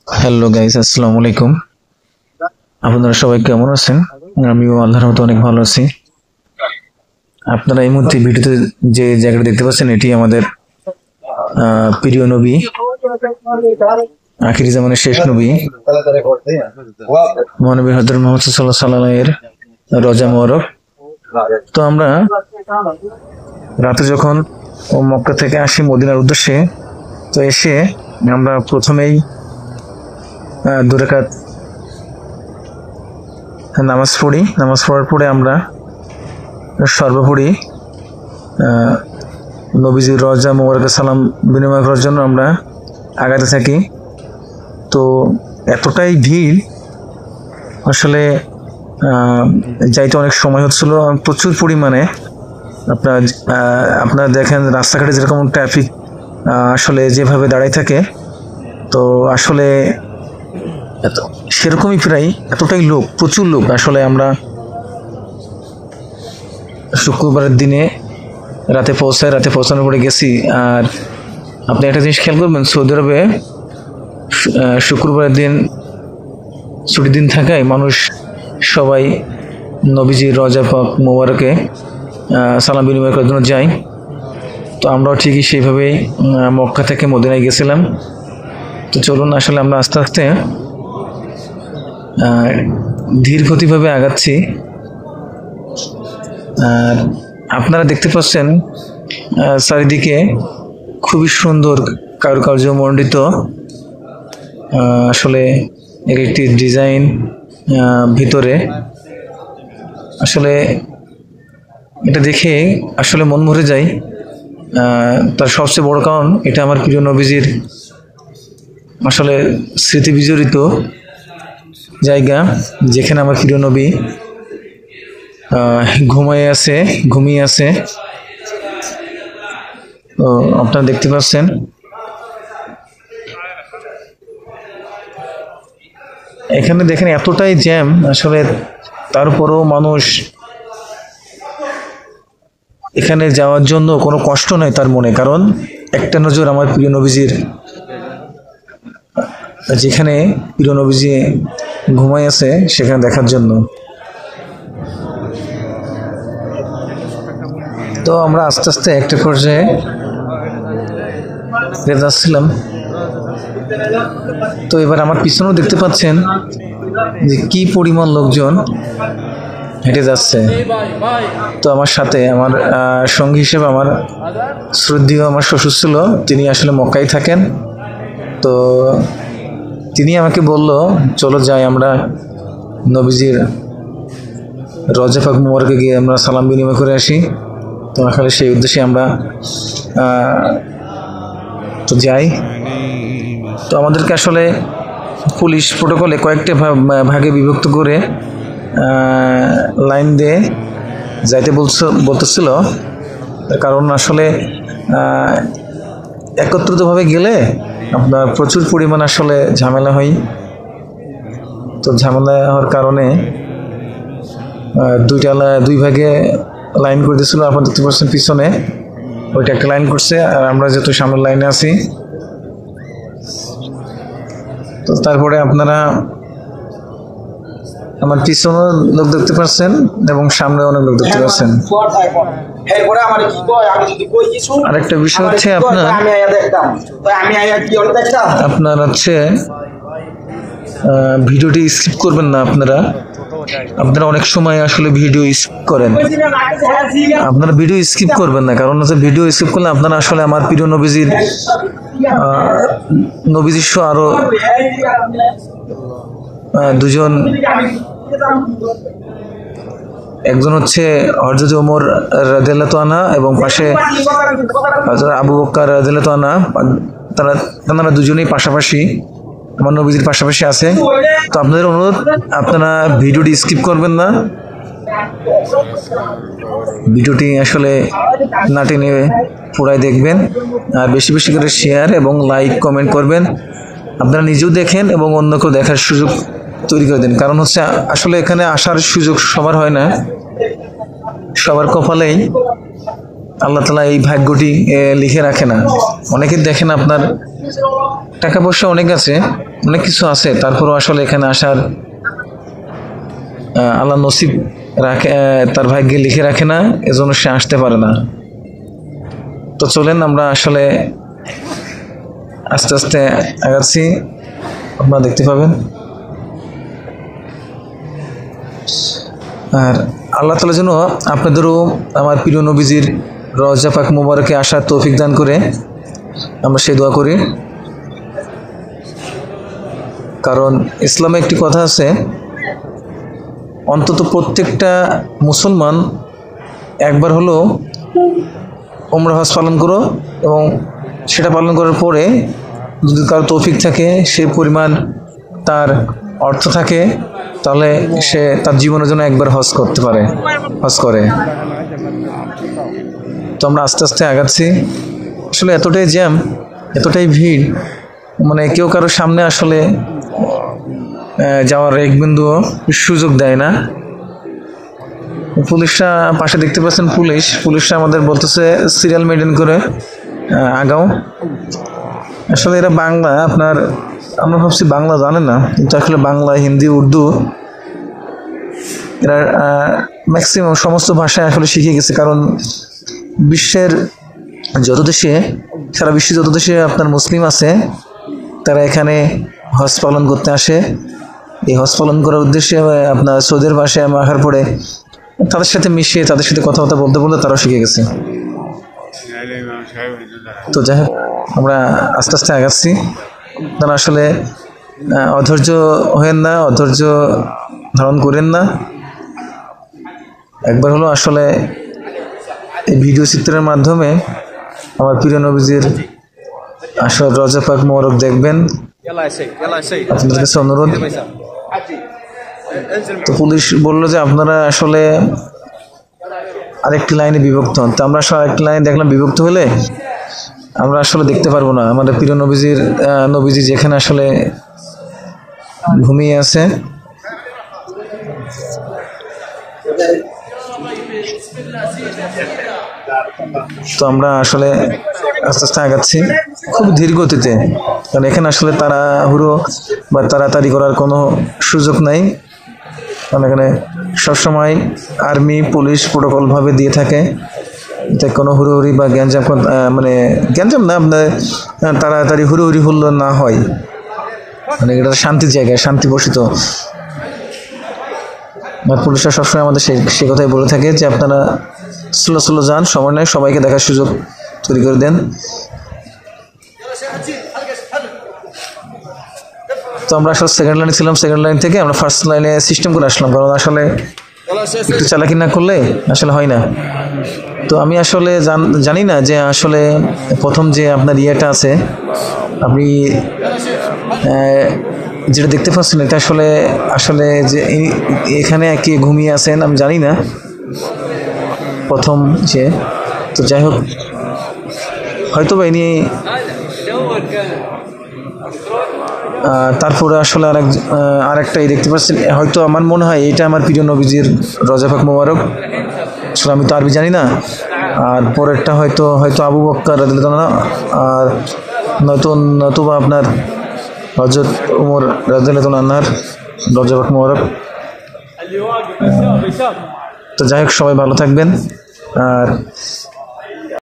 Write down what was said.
Hello guys, আসসালামু আলাইকুম। আপনারা সবাই কেমন আছেন? আমিও আল্লাহর রহমতে অনেক ভালো আছি। আপনারা এই মুহূর্তে ভিডিওতে যে জায়গাটা দেখতে পাচ্ছেন, এটি আমাদের প্রিয় নবী, আখিরি জামানের শেষ নবী মহানবী হযরত মুহাম্মদ সাল্লাল্লাহু আলাইহি ওয়াসাল্লাম এর রওজা মোবারক। তো আমরা রাতে যখন মক্কা থেকে আসি মদিনার উদ্দেশ্যে, তো এসে আমরা প্রথমেই 2 রাকাত নামাজ পড়ি। নামাজ পড়ার পরে আমরা সর্বোপরি নবীজির রওজা মোবারকে সালাম বিনিময় করার জন্য আমরা আগাতে থাকি। তো এতটাই ভিড়, আসলে যাইতে অনেক সময় হচ্ছিল, প্রচুর পরিমাণে। আপনারা দেখেন রাস্তাঘাটে যেরকম ট্রাফিক আসলে যেভাবে দাঁড়ায় থাকে, তো আসলে সেরকমই প্রায় এতটাই লোক, প্রচুর লোক। আসলে আমরা শুক্রবারের দিনে রাতে পৌঁছানোর পরে গেছি। আর আপনি একটা জিনিস খেয়াল করবেন, সৌদি আরবে শুক্রবারের দিন ছুটির দিন থাকায় মানুষ সবাই নবীজির রওজা পাক মোবারকে সালাম বিনিময় করার জন্য যায়। তো আমরাও ঠিকই সেইভাবেই মক্কা থেকে মদিনায় গেছিলাম। তো চলুন, আসলে আমরা আস্তে আস্তে ধীর গতিভাবে আগাচ্ছি। আর আপনারা দেখতে পাচ্ছেন চারিদিকে খুবই সুন্দর কারুকার্য মণ্ডিত, আসলে এক একটি ডিজাইন ভিতরে। আসলে এটা দেখে আসলে মন ভরে যায়। তার সবচেয়ে বড় কারণ, এটা আমার প্রিয় নবীজির আসলে স্মৃতি বিজড়িত জায়গা, যেখানে আমার প্রিয় নবী ঘুমিয়ে আছে। তো আপনারা দেখতে পাচ্ছেন এখানে, দেখেন এতটাই জ্যাম। আসলে তারপরেও মানুষ এখানে যাওয়ার জন্য কোনো কষ্ট নাই তার মনে, কারণ একটা নজর আমার প্রিয় নবীজির, যেখানে প্রিয় নবীজি ঘুমাই আছে সেখানে দেখার জন্য। তো আমরা আস্তে আস্তে একটা পর্যায়ে যাচ্ছিলাম। তো এবার আমার পিছনেও দেখতে পাচ্ছেন যে কি পরিমাণ লোকজন হেঁটে যাচ্ছে। তো আমার সাথে আমার সঙ্গী হিসেবে আমার শ্রদ্ধেয় আমার শ্বশুর ছিল, তিনি আসলে মক্কায় থাকেন। তো তিনি আমাকে বলল, চলো যাই আমরা নবীজির রওজা পাক মোবারকে গিয়ে আমরা সালাম বিনিময় করে আসি। তো আসলে সেই উদ্দেশ্যে আমরা তো যাই। তো আমাদেরকে আসলে পুলিশ প্রোটোকলে কয়েকটা ভাগে বিভক্ত করে লাইন দিয়ে যাইতে বলতেছিল, কারণ আসলে একত্রিতভাবে গেলে আপনার প্রচুর পরিমাণ আসলে ঝামেলা হয়। তো ঝামেলা হওয়ার কারণে দুই ভাগে লাইন করে দিয়েছিল। আপনারা দেখতে পাচ্ছেন পিছনে ওইটা একটা লাইন করছে, আর আমরা যেহেতু সামনের লাইনে আছি। তো তারপরে আপনারা আমার পিছনে লোক দেখতে পাচ্ছেন এবং সামনে অনেক লোক দেখতে পাচ্ছেন। আরেকটা বিষয় হচ্ছে, আপনার হচ্ছে ভিডিওটি স্কিপ করবেন না। আপনারা অনেক সময় আসলে ভিডিও স্কিপ করেন, আপনারা ভিডিও স্কিপ করবেন না, কারণ হচ্ছে ভিডিও স্কিপ করলে আপনারা আসলে আমার প্রিয় নবীজির আরো দুজন, একজন হচ্ছে হযরত ওমর রাদিয়াল্লাহু আনহু এবং পাশে হযরত আবু বকর রাদিয়াল্লাহু আনহু, তারা দুজনেই পাশাপাশি আমার নবীজির পাশাপাশি আছে। তো আপনাদের অনুরোধ, আপনারা ভিডিওটি স্কিপ করবেন না, ভিডিওটি আসলে না টেনে পুরাই দেখবেন। আর বেশি বেশি করে শেয়ার এবং লাইক কমেন্ট করবেন। আপনারা নিজেও দেখেন এবং অন্যকেও দেখার সুযোগ তৈরি করে দেন, কারণ হচ্ছে আসলে এখানে আসার সুযোগ সবার হয় না, সবার কপালেই আল্লাহ তাআলা এই ভাগ্যটি লিখে রাখে না। অনেকে দেখেন আপনার টাকা পয়সা অনেক আছে, অনেক কিছু আছে, তারপরও আসলে এখানে আসার আল্লাহ নসিব রাখে, তার ভাগ্যে লিখে রাখে না, এজন্য সে আসতে পারে না। তো চলেন আমরা আসলে আস্তে আস্তে আগাচ্ছি, আপনারা দেখতে পাবেন। আর আল্লাহ তাআলা যেন আপনাদেরও আমার প্রিয় নবীজির রওজা পাক মুবারকে আসার তৌফিক দান করে, আমরা সেই দোয়া করি। কারণ ইসলামে একটি কথা আছে, অন্তত প্রত্যেকটা মুসলমান একবার হলো উমরা হজ পালন করো, এবং সেটা পালন করার পরে যদি কারো তৌফিক থাকে, সে পরিমাণ তার অর্থ থাকে, তাহলে সে তার জীবনের জন্য একবার হজ করতে পারে, হজ করে। তো আমরা আস্তে আস্তে আগাচ্ছি। আসলে এতটাই জ্যাম, এতটাই ভিড়, মানে কেউ কারো সামনে আসলে যাওয়ার এক বিন্দুও সুযোগ দেয় না। পুলিশরা পাশে দেখতে পাচ্ছেন, পুলিশরা আমাদের বলতেছে সিরিয়াল মেনটেন করে আগাও। আসলে এরা বাংলা, আপনার আমরা ভাবছি বাংলা জানে না, কিন্তু আসলে বাংলা, হিন্দি, উর্দু এরা ম্যাক্সিমাম সমস্ত ভাষায় আসলে শিখে গেছে। কারণ বিশ্বের যত দেশে, সারা বিশ্বে যত দেশে আপনার মুসলিম আছে, তারা এখানে হজ পালন করতে আসে। এই হজ পালন করার উদ্দেশ্যে আপনার সৌদির ভাষায় আসার পরে তাদের সাথে মিশিয়ে, তাদের সাথে কথাবার্তা বলতে বলতে তারাও শিখে গেছে। তো যাই হোক, আমরা আস্তে আস্তে আগাচ্ছি। তারা আসলে অধৈর্য হয়েন না, অধৈর্য ধারণ করেন না। একবার হলো আসলে এই ভিডিও চিত্রের মাধ্যমে আমার প্রিয় নবীজির আসলে রওজা পাক মোবারক দেখবেন, আপনাদের কাছে অনুরোধ। তো পুলিশ বললো যে আপনারা আসলে আরেকটি লাইনে বিভক্ত হন। তো আমরা আসলে আরেকটি লাইনে দেখলাম, বিভক্ত হলে আমরা আসলে দেখতে পারবো না আমাদের প্রিয় নবীজি যেখানে আসলে ঘুমিয়ে আছে। তো আমরা আসলে আস্তে আস্তে আগাচ্ছি খুব ধীর গতিতে, কারণ এখানে আসলে তাড়াহুড়ো বা তাড়াতাড়ি করার কোনো সুযোগ নাই। কারণ এখানে সবসময় আর্মি, পুলিশ প্রোটোকল ভাবে দিয়ে থাকে, এতে কোনো হুড়োহুড়ি বা গ্যাঞ্জাম, মানে গ্যাঞ্জাম না, আপনার তাড়াতাড়ি হুড়োহুড়ি হলো না হয়। মানে এটা শান্তির জায়গায়, শান্তি বসিত। পুলিশরা সবসময় আমাদের সে কথাই বলে থাকে যে আপনারা স্লো স্লো যান, সময় নেই, সবাইকে দেখার সুযোগ তৈরি করে দেন। তো আমরা আসলে সেকেন্ড লাইনে ছিলাম, সেকেন্ড লাইন থেকে আমরা ফার্স্ট লাইনে সিস্টেম করে আসলাম, কারণ আসলে একটু চালাকি না করলে আসলে হয় না। তো আমি আসলে জানি না যে আসলে প্রথম যে আপনার ইয়েটা আছে, আপনি যেটা দেখতে পাচ্ছেন, এটা আসলে যে এখানে কে ঘুমিয়ে আছেন আমি জানি না প্রথম যে। তো যাই হোক, হয়তো বা ইনি তারপরে আসলে আরেকটাই দেখতে পাচ্ছেন, হয়তো আমার মনে হয় এটা আমার প্রিয় নবীজির রওজা পাক মোবারক। আসলে আমি তো আরবি জানি না। আর পরেরটা হয়তো আবু বকর রাদিয়াল্লাহু আনহু, আর নতুবা আপনার হযরত ওমর রাদিয়াল্লাহু আনহুর রওজা পাক মোবারক। তো যাই হোক, সবাই ভালো থাকবেন। আর